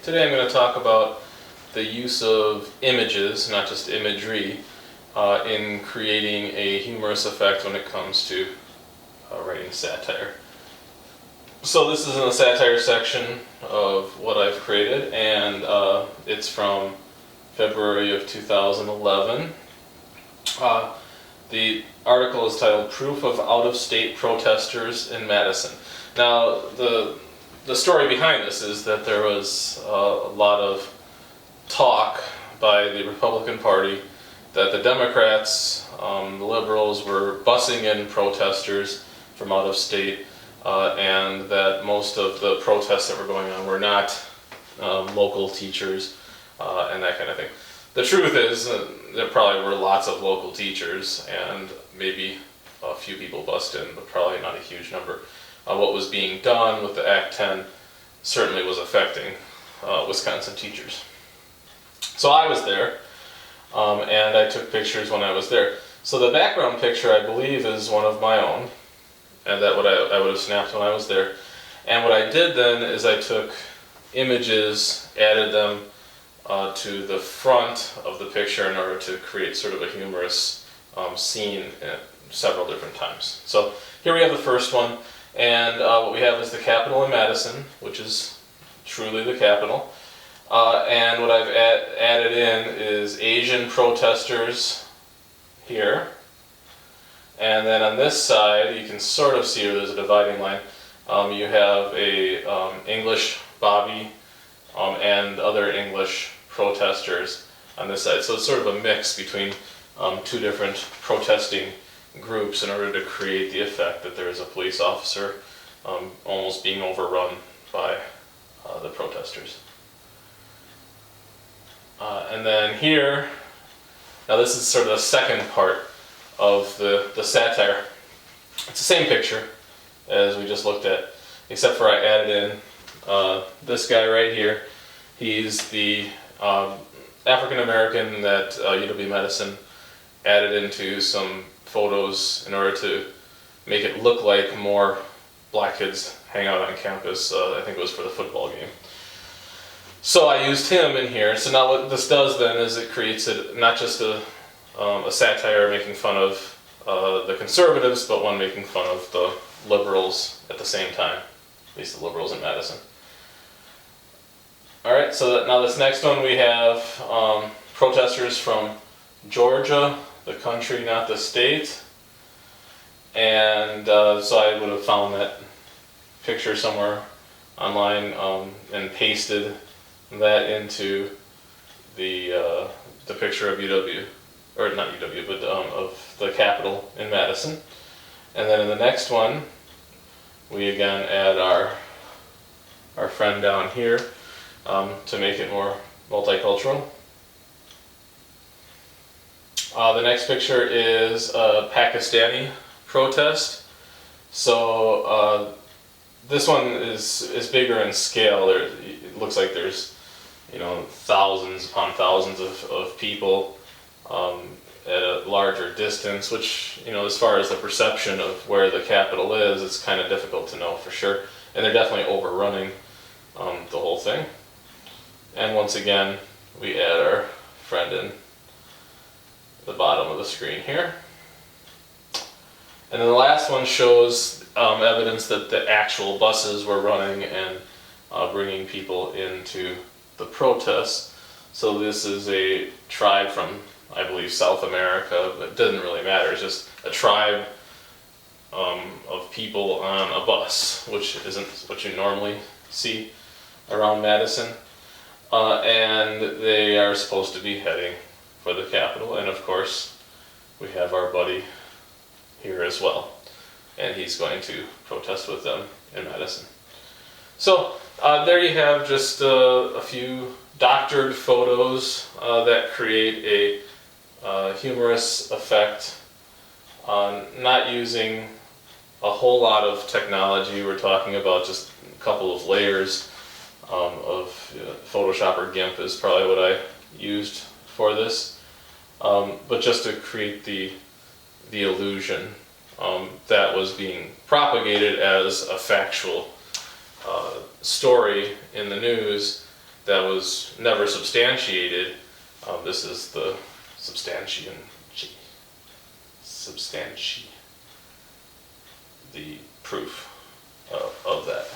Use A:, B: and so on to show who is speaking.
A: Today I'm going to talk about the use of images, not just imagery, in creating a humorous effect when it comes to writing satire. So this is in the satire section of what I've created, and it's from February of 2011. The article is titled "Proof of Out-of-State Protesters in Madison." Now, the story behind this is that there was a lot of talk by the Republican Party that the Democrats, the liberals, were busing in protesters from out of state, and that most of the protests that were going on were not local teachers and that kind of thing. The truth is there probably were lots of local teachers, and maybe a few people bussed in, but probably not a huge number. What was being done with the Act 10 certainly was affecting Wisconsin teachers. So I was there, and I took pictures when I was there. So the background picture, I believe, is one of my own, and that I would have snapped when I was there. And what I did then is I took images, added them to the front of the picture in order to create sort of a humorous scene at several different times. So here we have the first one, and what we have is the Capitol in Madison, which is truly the Capitol. And what I've added in is Asian protesters here. And then on this side, you can sort of see where there's a dividing line. You have a English Bobby and other English protesters on this side. So it's sort of a mix between two different protesting groups in order to create the effect that there is a police officer almost being overrun by the protesters. And then here, now this is sort of the second part of the satire. It's the same picture as we just looked at, except for I added in this guy right here. He's the African American that UW-Madison added into some photos in order to make it look like more black kids hang out on campus. I think it was for the football game. So I used him in here. So now what this does then is it creates not just a satire making fun of the conservatives, but one making fun of the liberals at the same time, at least the liberals in Madison. Alright, so now this next one we have protesters from Georgia, the country, not the state. And so I would have found that picture somewhere online and pasted that into the picture of UW, or not UW, but of the Capitol in Madison. And then in the next one, we again add our friend down here to make it more multicultural. The next picture is a Pakistani protest. So this one is bigger in scale. It looks like there's thousands upon thousands of people at a larger distance, which as far as the perception of where the Capitol is, it's kind of difficult to know for sure. And they're definitely overrunning the whole thing. And once again, we add our friend in the bottom of the screen here. And then the last one shows evidence that the actual buses were running and bringing people into the protests. So this is a tribe from, I believe, South America, but it doesn't really matter. It's just a tribe of people on a bus, which isn't what you normally see around Madison. And they are supposed to be heading for the Capitol. And of course, we have our buddy here as well. And he's going to protest with them in Madison. So there you have just a few doctored photos that create a humorous effect, not using a whole lot of technology. We're talking about just a couple of layers of Photoshop or GIMP is probably what I used for this, but just to create the illusion that was being propagated as a factual story in the news that was never substantiated. This is the the proof of that.